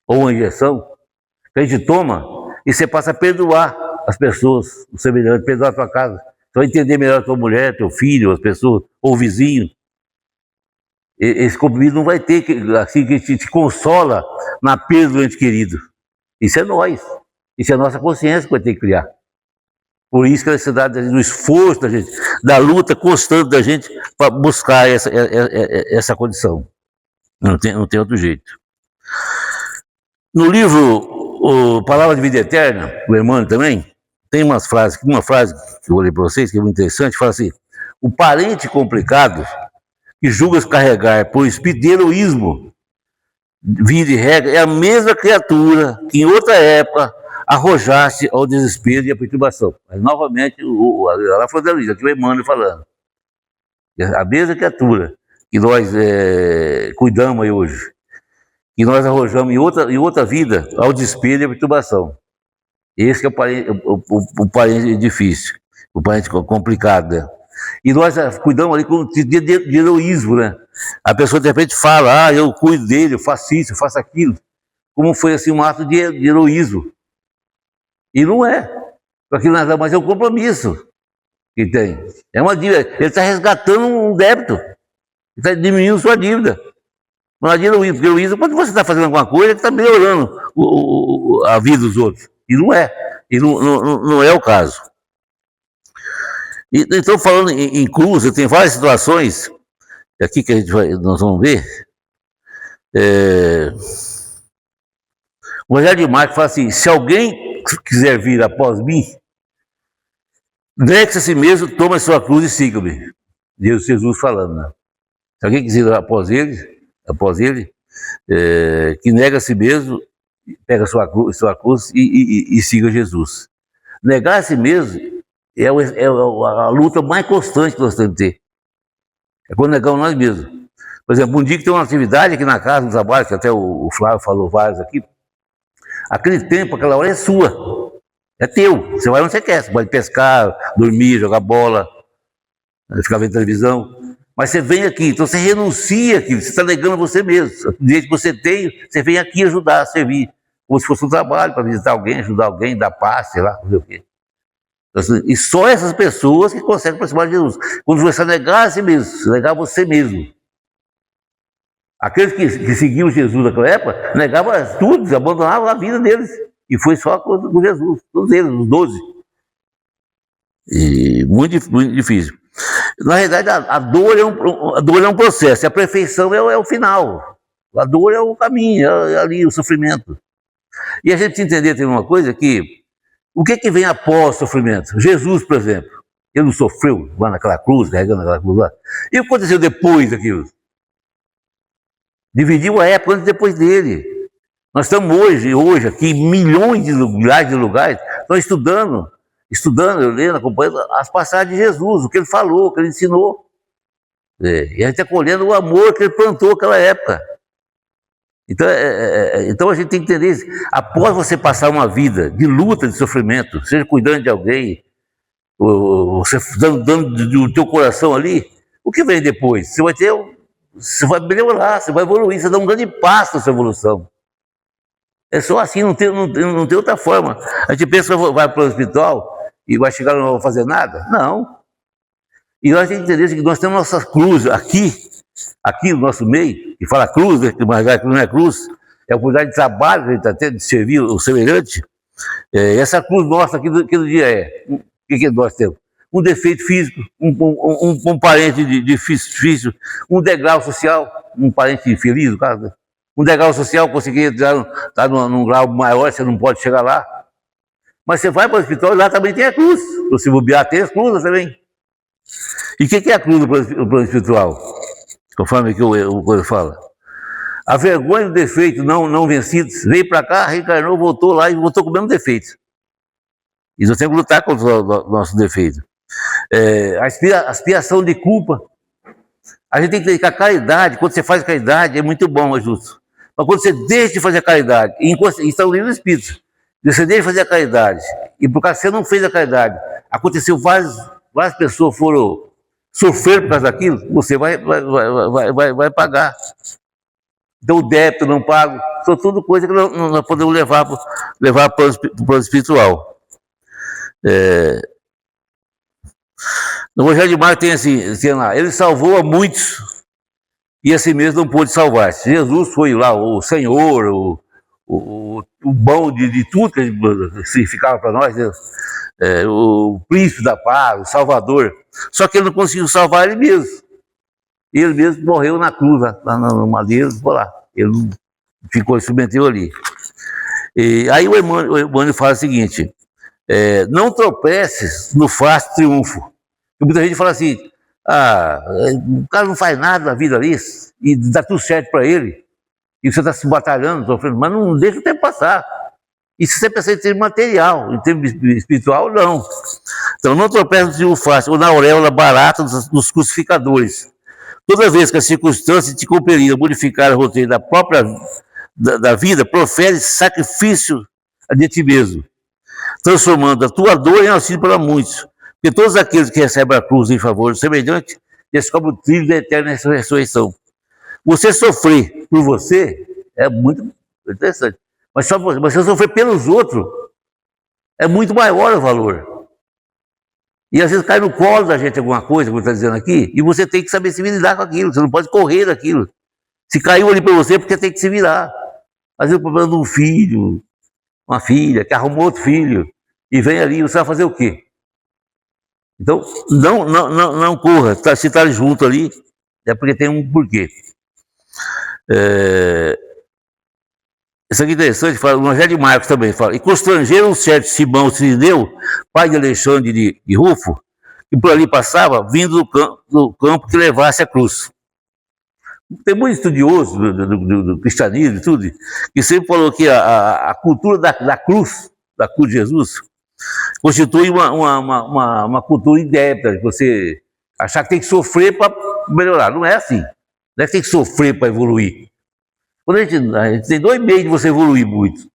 ou uma injeção, que a gente toma e você passa a perdoar as pessoas, o semelhante, perdoar a tua casa. Você vai entender melhor a tua mulher, teu filho, as pessoas, ou o vizinho. Esse comprimido não vai ter, assim, que te consola na perda do ente querido. Isso é nós. Isso é a nossa consciência que vai ter que criar. Por isso que a necessidade do esforço da gente, da luta constante da gente para buscar essa condição. Não tem outro jeito. No livro Palavra de Vida Eterna, do Emmanuel também, tem uma frase que eu vou ler para vocês, que é muito interessante, fala assim: o parente complicado que julgas carregar por espírito de heroísmo via de regra, é a mesma criatura que em outra época arrojaste ao desespero e à perturbação. Mas, novamente, lá foi aqui o Emmanuel falando. A mesma criatura que nós cuidamos aí hoje, que nós arrojamos em outra vida ao desespero e à perturbação. Esse que é o parente difícil, o parente complicado, né? E nós cuidamos ali de heroísmo, né? A pessoa de repente fala, eu cuido dele, eu faço isso, eu faço aquilo. Como foi assim um ato de heroísmo. E não é. Mas é um compromisso que tem. É uma dívida. Ele está resgatando um débito. Ele está diminuindo sua dívida. Não é de heroísmo. Porque heroísmo, quando você está fazendo alguma coisa, ele está melhorando a vida dos outros. E não é. E não é o caso. Então, falando em cruz, tem várias situações, aqui que nós vamos ver. O Rogério de Marques fala assim, se alguém quiser vir após mim, negue-se a si mesmo, toma a sua cruz e siga-me. Jesus falando, né? Se alguém quiser ir após ele, que nega a si mesmo, pega a sua cruz e siga Jesus. Negar a si mesmo é a luta mais constante que nós temos que ter. É quando negamos nós mesmos. Por exemplo, um dia que tem uma atividade aqui na casa, no trabalho, que até o Flávio falou vários aqui, aquele tempo, aquela hora é sua. É teu. Você vai onde você quer. Você pode pescar, dormir, jogar bola, ficar vendo televisão. Mas você vem aqui, então você renuncia aqui, você está negando você mesmo. Do jeito que você tem, você vem aqui ajudar, servir. Como se fosse um trabalho para visitar alguém, ajudar alguém, dar paz, sei lá, não sei o quê. E só essas pessoas que conseguem aproximar de Jesus. Quando você negar a si mesmo, negar você mesmo. Aqueles que seguiam Jesus naquela época, negavam tudo, abandonavam a vida deles. E foi só com Jesus, todos eles, os 12. E muito difícil. Na realidade, a dor é um processo, a perfeição é o final. A dor é o caminho, é ali o sofrimento. E a gente entender tem uma coisa que o que vem após o sofrimento? Jesus, por exemplo, ele não sofreu lá naquela cruz, carregando aquela cruz lá. E o que aconteceu depois daquilo? Dividiu a época antes e depois dele. Nós estamos hoje aqui, em milhões de lugares, estão estudando, eu lendo, acompanhando as passagens de Jesus, o que ele falou, o que ele ensinou. E a gente está colhendo o amor que ele plantou naquela época. Então a gente tem que entender isso. Após você passar uma vida de luta, de sofrimento, seja cuidando de alguém, ou você dando do teu coração ali, o que vem depois? Você vai melhorar, você vai evoluir, você dá um grande passo na sua evolução. É só assim, não tem outra forma. A gente pensa que vai para o hospital e vai chegar e não vai fazer nada. Não. E nós temos que entender que nós temos nossas cruzes aqui no nosso meio, que fala cruz, mas não é cruz, é a oportunidade de trabalho que a gente está tendo, de servir o semelhante. Essa cruz nossa aqui do dia o que nós temos? Um defeito físico, um parente difícil, um degrau social, um parente infeliz, no caso, né? Um degrau social, conseguir estar num grau maior, você não pode chegar lá. Mas você vai para o hospital e lá também tem a cruz. Se bobear, tem as cruzes também. E o que é a cruz do plano espiritual? Conforme que o coisa fala. A vergonha do defeito não vencidos, veio para cá, reencarnou, voltou lá e voltou com o mesmo defeito. E nós temos que lutar contra o nosso defeito. A expiação de culpa. A gente tem que dedicar a caridade. Quando você faz caridade, é muito bom, é justo. Mas quando você deixa de fazer a caridade, e está unindo o Espírito, você deixa de fazer a caridade, e por causa que você não fez a caridade, aconteceu várias pessoas foram sofrer por causa daquilo, você vai pagar. Então o débito não pago, são tudo coisa que nós podemos levar para o plano espiritual. No Rogério de Marques tem assim lá, ele salvou a muitos e a si mesmo não pôde salvar-se. Jesus foi lá o Senhor, o bom de tudo que significava para nós, Deus. O príncipe da paz, o salvador. Só que ele não conseguiu salvar ele mesmo. Ele mesmo morreu na cruz, lá no madeiro, foi lá. Ele ficou, se submeteu ali. E aí o Emmanuel fala o seguinte, não tropeces no fácil triunfo. Porque muita gente fala assim, o cara não faz nada na vida ali, e dá tudo certo para ele. e você está se batalhando, sofrendo, mas não deixa o tempo passar. E se você pensa em termos material, em termos espiritual, não. Então, não tropeça no triunfo fácil, ou na auréola barata dos crucificadores. Toda vez que a circunstância te compelir a modificar o roteiro da própria da vida, profere sacrifício de ti mesmo, transformando a tua dor em auxílio para muitos. Porque todos aqueles que recebem a cruz em favor do semelhante descobrem o trilho da eterna ressurreição. Você sofrer por você é muito interessante. Mas só você sofrer pelos outros é muito maior o valor. E às vezes cai no colo da gente alguma coisa, como está dizendo aqui, e você tem que saber se lidar com aquilo, você não pode correr daquilo. Se caiu ali para você, é porque tem que se virar. Às vezes o problema de um filho, uma filha, que arrumou outro filho, e vem ali, você vai fazer o quê? Então, não corra, se está junto ali, é porque tem um porquê. Isso aqui é interessante, fala, o Evangelho de Marcos também fala, e constrangeram um certo Simão Cirineu, pai de Alexandre de Rufo, que por ali passava, vindo do campo que levasse a cruz. Tem muito estudioso do cristianismo e tudo, que sempre falou que a cultura da cruz de Jesus, constitui uma cultura indébita, você achar que tem que sofrer para melhorar. Não é assim. Não é que tem que sofrer para evoluir. Quando a gente tem dois meios de você evoluir muito.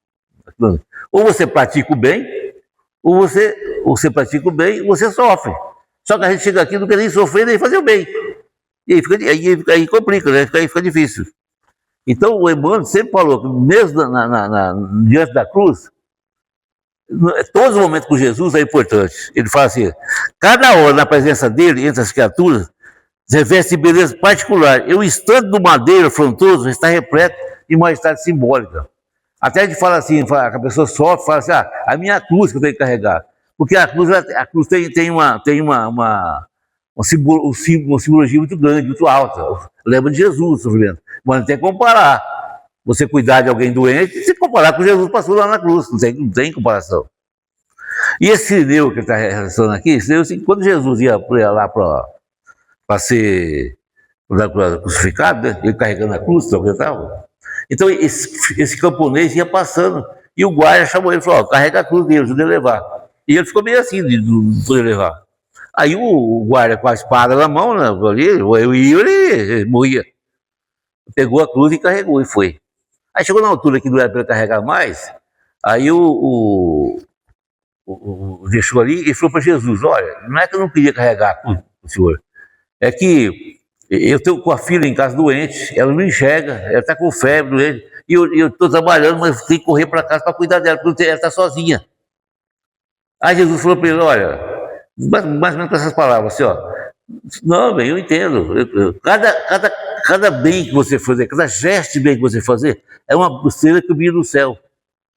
Ou você pratica o bem, ou você pratica o bem, ou você sofre. Só que a gente chega aqui e não quer nem sofrer, nem fazer o bem. E aí complica, né? Aí fica difícil. Então o Emmanuel sempre falou que mesmo diante da cruz, todos os momentos com Jesus é importante. Ele fala assim, cada hora na presença dele, entre as criaturas, reveste beleza particular. E o instante do madeiro afrontoso está repleto de majestade simbólica. Até a gente fala assim, a pessoa sofre, fala assim, a minha cruz que eu tenho que carregar. Porque a cruz tem uma simbologia muito grande, muito alta. Lembra de Jesus, o sofrimento. Mas não tem que comparar. Você cuidar de alguém doente, se comparar com Jesus passou lá na cruz, não tem comparação. E esse Cirineu que está relacionando aqui, assim, quando Jesus ia lá para ser crucificado, né? Ele carregando a cruz, então esse camponês ia passando, e o guarda chamou ele e falou, carrega a cruz dele, ajuda ele a levar. E ele ficou meio assim, de não poder levar. Aí o guarda com a espada na mão, né, ele morria. Pegou a cruz e carregou, e foi. Aí chegou na altura que não era para ele carregar mais, aí deixou ali e falou para Jesus, olha, não é que eu não queria carregar a cruz do senhor, é que eu estou com a filha em casa doente, ela não enxerga, ela está com febre doente, e eu estou trabalhando, mas tenho que correr para casa para cuidar dela, porque ela está sozinha. Aí Jesus falou para ele, olha, mais ou menos com essas palavras, assim, ó, não, bem, eu entendo, cada bem que você fazer, cada gesto de bem que você fazer, é uma estrela que brilha no céu,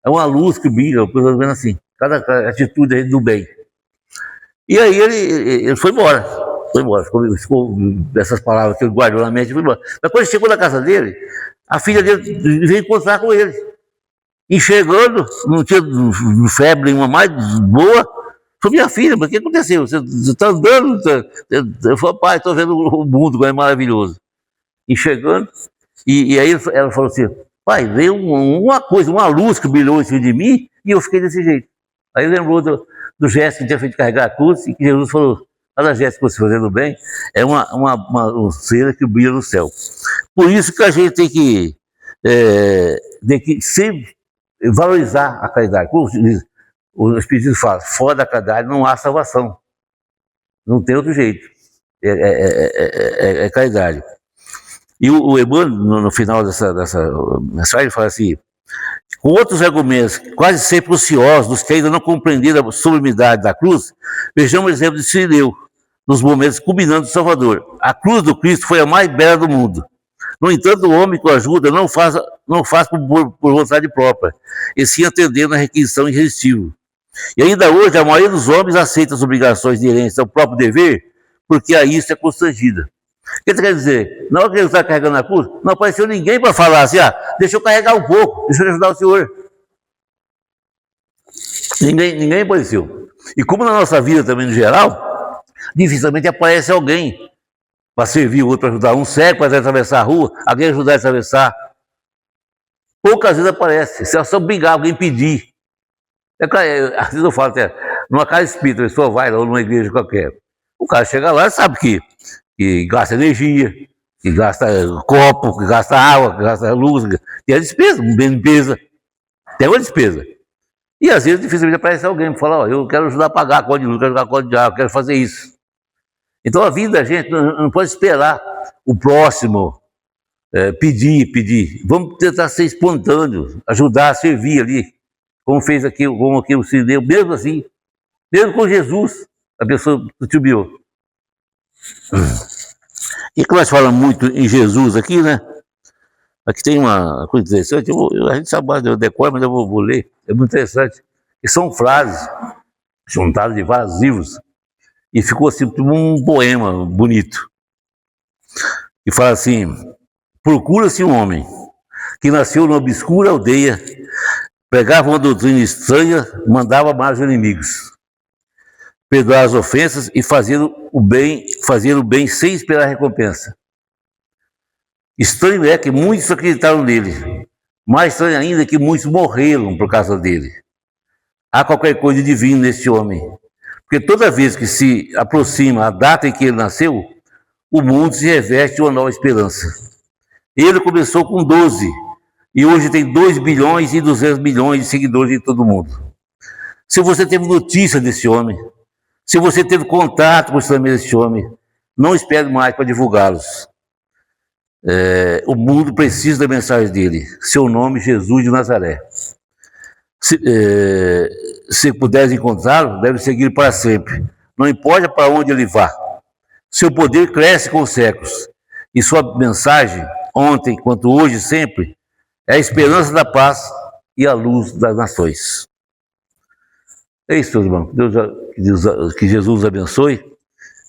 é uma luz que brilha, pelo menos assim, cada atitude do bem. E aí ele foi embora, ficou dessas palavras que ele guardou na mente, foi embora. Mas quando ele chegou na casa dele, a filha dele veio encontrar com ele, enxergando, não tinha febre nenhuma mais boa. Falei, minha filha, mas o que aconteceu? Você está andando? Eu falei, pai, estou vendo o mundo como é maravilhoso. Enxergando, e aí ela falou assim, pai, veio uma coisa, uma luz que brilhou em cima de mim, e eu fiquei desse jeito. Aí lembrou do gesto que tinha feito de carregar a cruz, e que Jesus falou, cada gesto que você fazendo bem, é uma estrela que brilha no céu. Por isso que a gente tem que sempre valorizar a caridade. Como o Espiritismo fala, fora da caridade não há salvação. Não tem outro jeito. É caridade. E o Emmanuel, no final dessa mensagem, ele fala assim, com outros argumentos, quase sempre ociosos, dos que ainda não compreenderam a sublimidade da cruz, vejamos o exemplo de Cirineu, nos momentos culminantes do Salvador. A cruz do Cristo foi a mais bela do mundo. No entanto, o homem com ajuda não faz por vontade própria, e sim atendendo à requisição irresistível. E ainda hoje, a maioria dos homens aceita as obrigações inerentes ao próprio dever, porque a isso é constrangida. O que você quer dizer? Na hora que ele está carregando a cruz, não apareceu ninguém para falar assim, deixa eu carregar um pouco, deixa eu ajudar o senhor. Ninguém apareceu. E como na nossa vida também, no geral, dificilmente aparece alguém para servir o outro, para ajudar um cego para atravessar a rua, alguém ajudar a atravessar. Poucas vezes aparece. Se é só brigar, alguém pedir. Às vezes eu falo até, numa casa espírita, a pessoa vai lá ou numa igreja qualquer. O cara chega lá e sabe que gasta energia, que gasta copo, que gasta água, que gasta luz, tem a despesa, limpeza, tem uma despesa. E às vezes dificilmente aparece alguém que fala, eu quero ajudar a pagar a conta de luz, quero pagar a conta de água, quero fazer isso. Então a vida da gente não pode esperar o próximo pedir. Vamos tentar ser espontâneo, ajudar a servir ali, como fez aqui, como aqui o Cirneu, mesmo assim, mesmo com Jesus, a pessoa titubeou. E que nós falamos muito em Jesus aqui, né? Aqui tem uma coisa interessante, a gente sabe mais, eu decoro, mas eu vou ler, é muito interessante. E são frases juntadas de vários livros, e ficou assim como um poema bonito. E fala assim: procura-se um homem que nasceu numa obscura aldeia, pregava uma doutrina estranha, mandava amar os inimigos, perdoar as ofensas e fazer o bem sem esperar recompensa. Estranho é que muitos acreditaram nele, mais estranho ainda é que muitos morreram por causa dele. Há qualquer coisa divina nesse homem, porque toda vez que se aproxima a data em que ele nasceu, o mundo se reveste de uma nova esperança. Ele começou com 12 e hoje tem 2 bilhões e 200 milhões de seguidores em todo o mundo. Se você teve notícia desse homem, se você teve contato com os famílias desse homem, não espere mais para divulgá-los. O mundo precisa da mensagem dele. Seu nome, Jesus de Nazaré. Se puderes encontrá-lo, deve seguir para sempre. Não importa para onde ele vá. Seu poder cresce com os séculos. E sua mensagem, ontem quanto hoje sempre, é a esperança da paz e a luz das nações. É isso, meus irmãos. Que Jesus abençoe.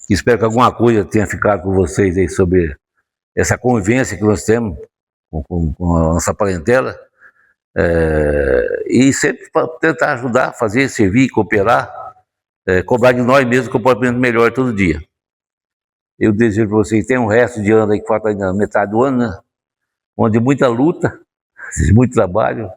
Espero que alguma coisa tenha ficado com vocês aí sobre essa convivência que nós temos com a nossa parentela. E sempre para tentar ajudar, fazer, servir, cooperar, cobrar de nós mesmos comportamento melhor todo dia. Eu desejo para vocês que tenham um resto de ano aí, que falta ainda metade do ano, né? Onde muita luta, muito trabalho,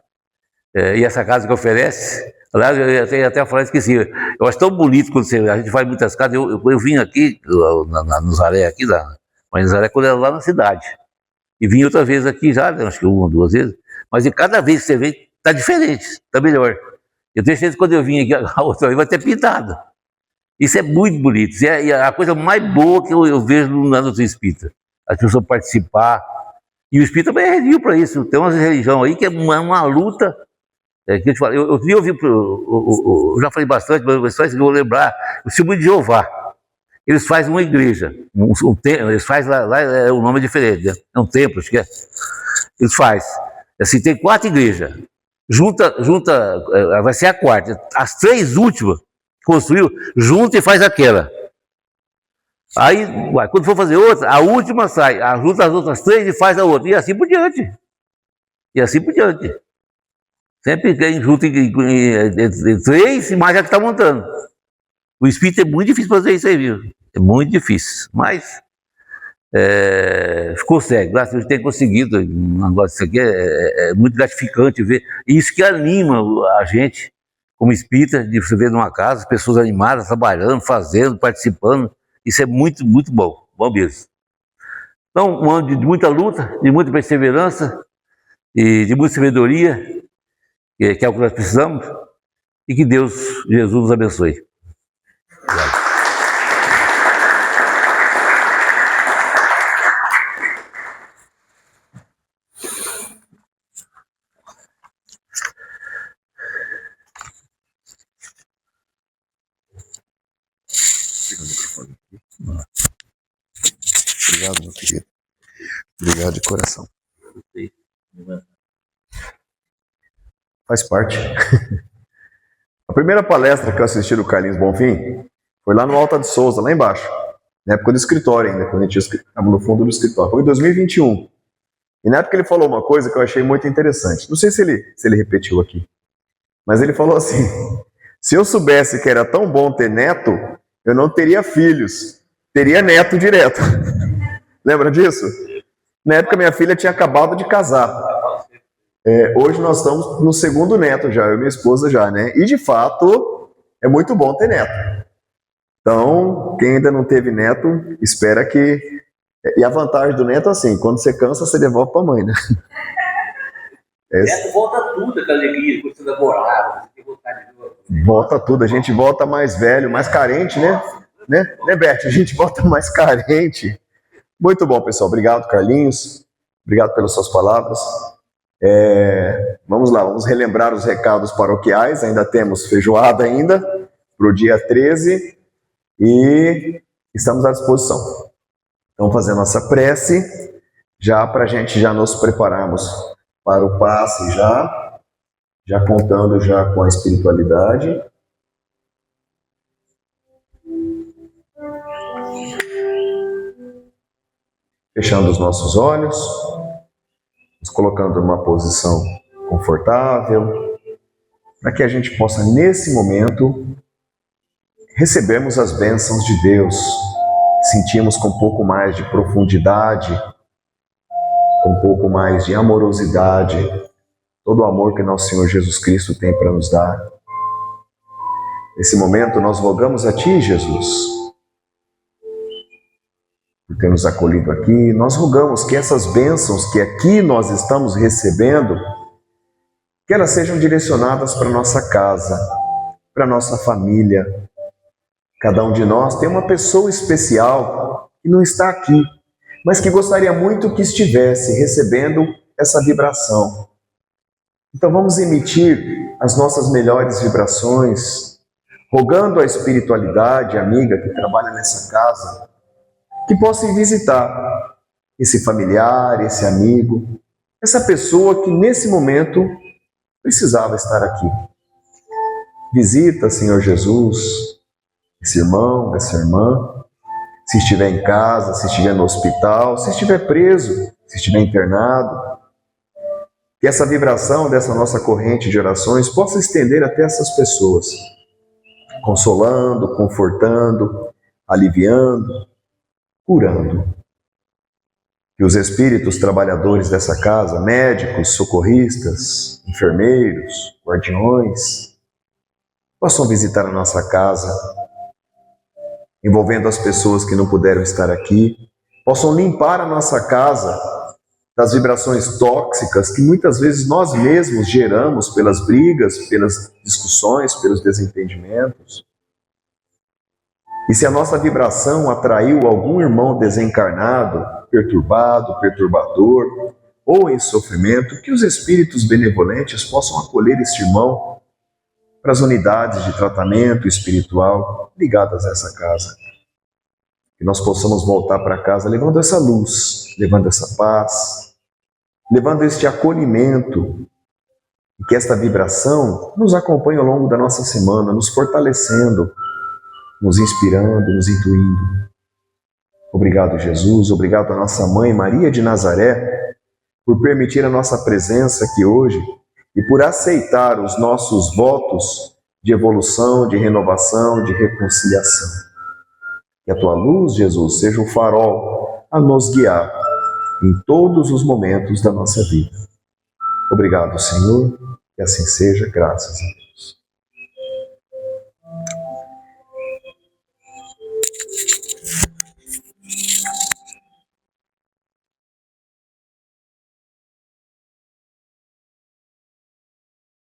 e essa casa que oferece. Aliás, eu até falei, esqueci, eu acho tão bonito quando a gente faz muitas casas. Eu vim aqui, na Nazaré, aqui, mas Nazaré quando era lá na cidade. E vim outra vez aqui já, acho que 1 ou 2 vezes. Mas cada vez que você vem, está diferente, está melhor. Eu tenho certeza que quando eu vim aqui, a outra vez vai ter pintado. Isso é muito bonito. Isso é a coisa mais boa que eu vejo na doutrina espírita. As pessoas participar. E o espírita também é religião para isso. Tem uma religião aí que é uma luta. Que eu já falei bastante, mas só isso que eu vou lembrar. O Testemunho de Jeová. Eles fazem uma igreja. Eles fazem lá o nome é diferente, né? É um templo, acho que é. Eles fazem. Assim, tem 4 igrejas. Junta, vai ser a 4ª. As 3 últimas que construiu, junta e faz aquela. Aí, quando for fazer outra, a última sai, junta as outras 3 e faz a outra. E assim por diante. Sempre tem junto em 3 e mais a que está montando. O espírito é muito difícil fazer isso aí, viu? É muito difícil. Mas consegue, graças a Deus tem conseguido. Um negócio disso aqui é muito gratificante ver. E isso que anima a gente, como espírita, de você ver numa casa, pessoas animadas, trabalhando, fazendo, participando. Isso é muito, muito bom. Bom mesmo. Então, um ano de muita luta, de muita perseverança e de muita sabedoria, que é o que nós precisamos, e que Deus, Jesus, nos abençoe. Obrigado, meu querido. Obrigado de coração. Faz parte. A primeira palestra que eu assisti do Carlinhos Bonfim foi lá no Alta de Souza, lá embaixo. Na época do escritório ainda, quando a gente estava no fundo do escritório. Foi em 2021. E na época ele falou uma coisa que eu achei muito interessante. Não sei se ele repetiu aqui. Mas ele falou assim: se eu soubesse que era tão bom ter neto, eu não teria filhos. Teria neto direto. Lembra disso? Na época minha filha tinha acabado de casar. Hoje nós estamos no segundo neto já, eu e minha esposa já, né? E de fato, é muito bom ter neto. Então, quem ainda não teve neto, espera que... E a vantagem do neto é assim, quando você cansa, você devolve para a mãe, né? Neto volta tudo, aquela alegria, quando você namorava, você tem vontade de novo. Volta tudo, a gente volta mais velho, mais carente, né? Né, Beth? A gente volta mais carente. Muito bom, pessoal. Obrigado, Carlinhos. Obrigado pelas suas palavras. Vamos lá, vamos relembrar os recados paroquiais. Ainda temos feijoada ainda para o dia 13 e estamos à disposição. Então, fazer a nossa prece já para a gente já nos prepararmos para o passe já contando já com a espiritualidade. Fechando os nossos olhos, nos colocando numa posição confortável, para que a gente possa, nesse momento, recebermos as bênçãos de Deus, sentimos com um pouco mais de profundidade, com um pouco mais de amorosidade, todo o amor que nosso Senhor Jesus Cristo tem para nos dar. Nesse momento, nós rogamos a Ti, Jesus, por ter nos acolhido aqui. Nós rogamos que essas bênçãos que aqui nós estamos recebendo, que elas sejam direcionadas para a nossa casa, para a nossa família. Cada um de nós tem uma pessoa especial que não está aqui, mas que gostaria muito que estivesse recebendo essa vibração. Então vamos emitir as nossas melhores vibrações, rogando a espiritualidade amiga que trabalha nessa casa, que possa ir visitar esse familiar, esse amigo, essa pessoa que nesse momento precisava estar aqui. Visita, Senhor Jesus, esse irmão, essa irmã, se estiver em casa, se estiver no hospital, se estiver preso, se estiver internado. Que essa vibração dessa nossa corrente de orações possa estender até essas pessoas, consolando, confortando, aliviando, curando. Que os espíritos trabalhadores dessa casa, médicos, socorristas, enfermeiros, guardiões, possam visitar a nossa casa, envolvendo as pessoas que não puderam estar aqui, possam limpar a nossa casa das vibrações tóxicas que muitas vezes nós mesmos geramos pelas brigas, pelas discussões, pelos desentendimentos. E se a nossa vibração atraiu algum irmão desencarnado, perturbado, perturbador ou em sofrimento, que os espíritos benevolentes possam acolher este irmão para as unidades de tratamento espiritual ligadas a essa casa. Que nós possamos voltar para casa levando essa luz, levando essa paz, levando este acolhimento, e que esta vibração nos acompanhe ao longo da nossa semana, nos fortalecendo, nos inspirando, nos intuindo. Obrigado, Jesus, obrigado à nossa mãe Maria de Nazaré, por permitir a nossa presença aqui hoje e por aceitar os nossos votos de evolução, de renovação, de reconciliação. Que a Tua luz, Jesus, seja o farol a nos guiar em todos os momentos da nossa vida. Obrigado, Senhor, que assim seja, graças a Deus.